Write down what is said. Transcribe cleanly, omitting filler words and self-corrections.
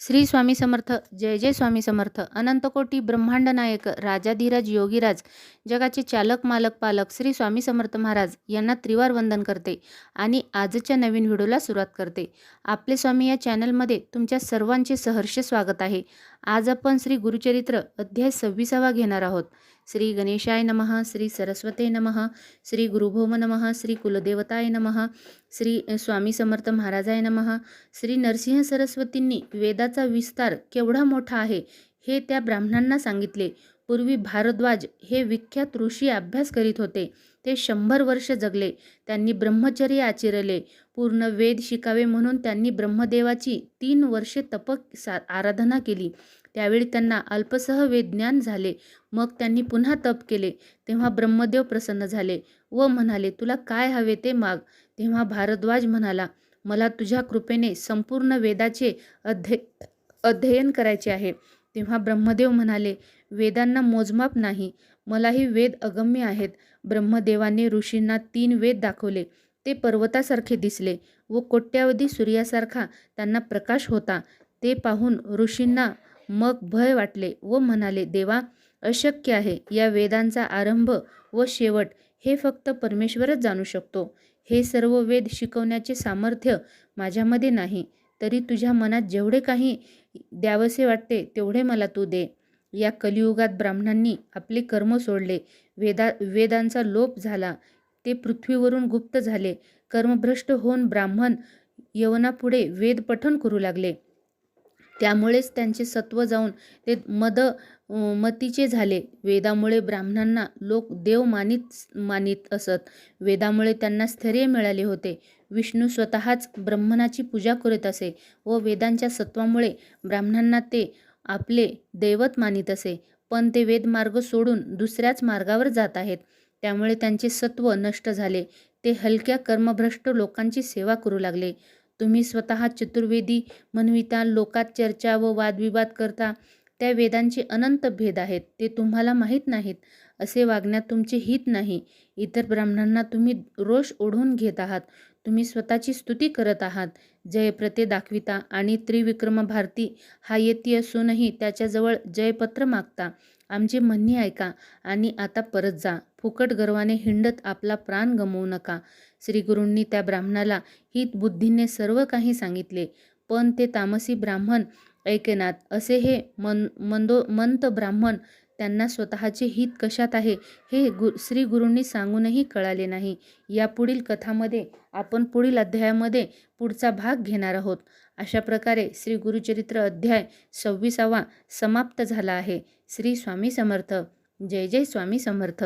श्री स्वामी समर्थ. जय जय स्वामी समर्थ. अनंतकोटी ब्रह्मांड नायक राजाधिराज योगीराज जगाचे चालक मालक पालक श्री स्वामी समर्थ महाराज यांना त्रिवार वंदन करते आणि आजच्या नवीन व्हिडिओला सुरुवात करते. आपले स्वामी या चॅनलमध्ये तुमच्या सर्वांचे सहर्ष स्वागत आहे. आज आपण श्री गुरुचरित्र अध्याय 26 घेणार आहोत. श्री गणेशाय नमः, श्री सरस्वते नमः, श्री गुरुभौम नमः, श्री कुलदेवताय नमः, श्री स्वामी समर्थ महाराजाय नमः. श्री नरसिंह सरस्वतींनी वेदाचा विस्तार केवढा मोठा आहे हे त्या ब्राह्मणांना सांगितले. पूर्वी भारद्वाज हे विख्यात ऋषी अभ्यास करीत होते. ते 100 वर्ष जगले. त्यांनी ब्रह्मचर्य आचरले. पूर्ण वेद शिकावे म्हणून त्यांनी ब्रह्मदेवाची 3 वर्षे आराधना केली. त्यावेळी त्यांना अल्पसह वेदज्ञान झाले. मग त्यांनी पुन्हा तप केले. तेव्हा ब्रह्मदेव प्रसन्न झाले व म्हणाले, तुला काय हवे ते माग. तेव्हा भारद्वाज म्हणाला, मला तुझ्या कृपेने संपूर्ण वेदाचे अध्ययन करायचे आहे. तेव्हा ब्रह्मदेव म्हणाले, वेदांना मोजमाप नाही. मलाही वेद अगम्य आहेत. ब्रह्मदेवाने ऋषींना 3 वेद दाखवले. ते पर्वतासारखे दिसले व कोट्यावधी सूर्यासारखा त्यांना प्रकाश होता. ते पाहून ऋषींना मग भय वाटले व म्हणाले, देवा, अशक्य आहे. या वेदांचा आरंभ व शेवट हे फक्त परमेश्वरच जाणू शकतो. हे सर्व वेद शिकवण्याचे सामर्थ्य माझ्यामध्ये नाही. तरी तुझ्या मनात जेवढे काही द्यावसे वाटते तेवढे मला तू दे. या कलियुगात ब्राह्मणांनी आपले कर्म सोडले. वेदांचा लोप झाला. ते पृथ्वीवरून गुप्त झाले. कर्मभ्रष्ट होऊन ब्राह्मण यवनापुढे वेद पठण करू लागले. त्यामुळेच त्यांचे सत्व जाऊन ते मतीचे झाले. वेदामुळे ब्राह्मणांना लोक देव मानित असत. वेदामुळे त्यांना स्थैर्य मिळाले होते. विष्णू स्वतःच ब्राह्मणाची पूजा करीत असे व वेदांच्या सत्वामुळे ब्राह्मणांना ते आपले दैवत मानित असे. पण ते वेदमार्ग सोडून दुसऱ्याच मार्गावर जात आहेत. त्यामुळे त्यांचे सत्व नष्ट झाले. ते हलक्या कर्मभ्रष्ट लोकांची सेवा करू लागले. तुम्ही स्वतः चतुर्वेदी म्हणविता, लोकात चर्चा व वादविवाद करता. त्या वेदांचे अनंत भेद आहेत. ते तुम्हाला माहीत नाहीत. असे वागण्यात तुमचे हित नाही. इतर ब्राह्मणांना तुम्ही रोष ओढून घेत आहात. तुम्ही स्वतःची स्तुती करत आहात. जयप्रते दाखविता आणि त्रिविक्रम भारती हा येती असूनही त्याच्याजवळ जयपत्र मागता. आमचे म्हणणे ऐका आणि आता परत जा. फुकट गर्वाने हिंडत आपला प्राण गमवू नका. श्रीगुरूंनी त्या ब्राह्मणाला हित बुद्धीने सर्व काही सांगितले. पण ते तामसी ब्राह्मण ऐकेनात. असे हे मंत ब्राह्मण, त्यांना स्वतःचे हित कशात आहे हे श्री गुरूंनी सांगूनही कळाले नाही. या पुढील कथामध्ये आपण पुढील अध्यायामध्ये पुढचा भाग घेणार आहोत. अशा प्रकारे श्री गुरुचरित्र अध्याय 26 समाप्त झाला आहे. श्री स्वामी समर्थ. जय जय स्वामी समर्थ.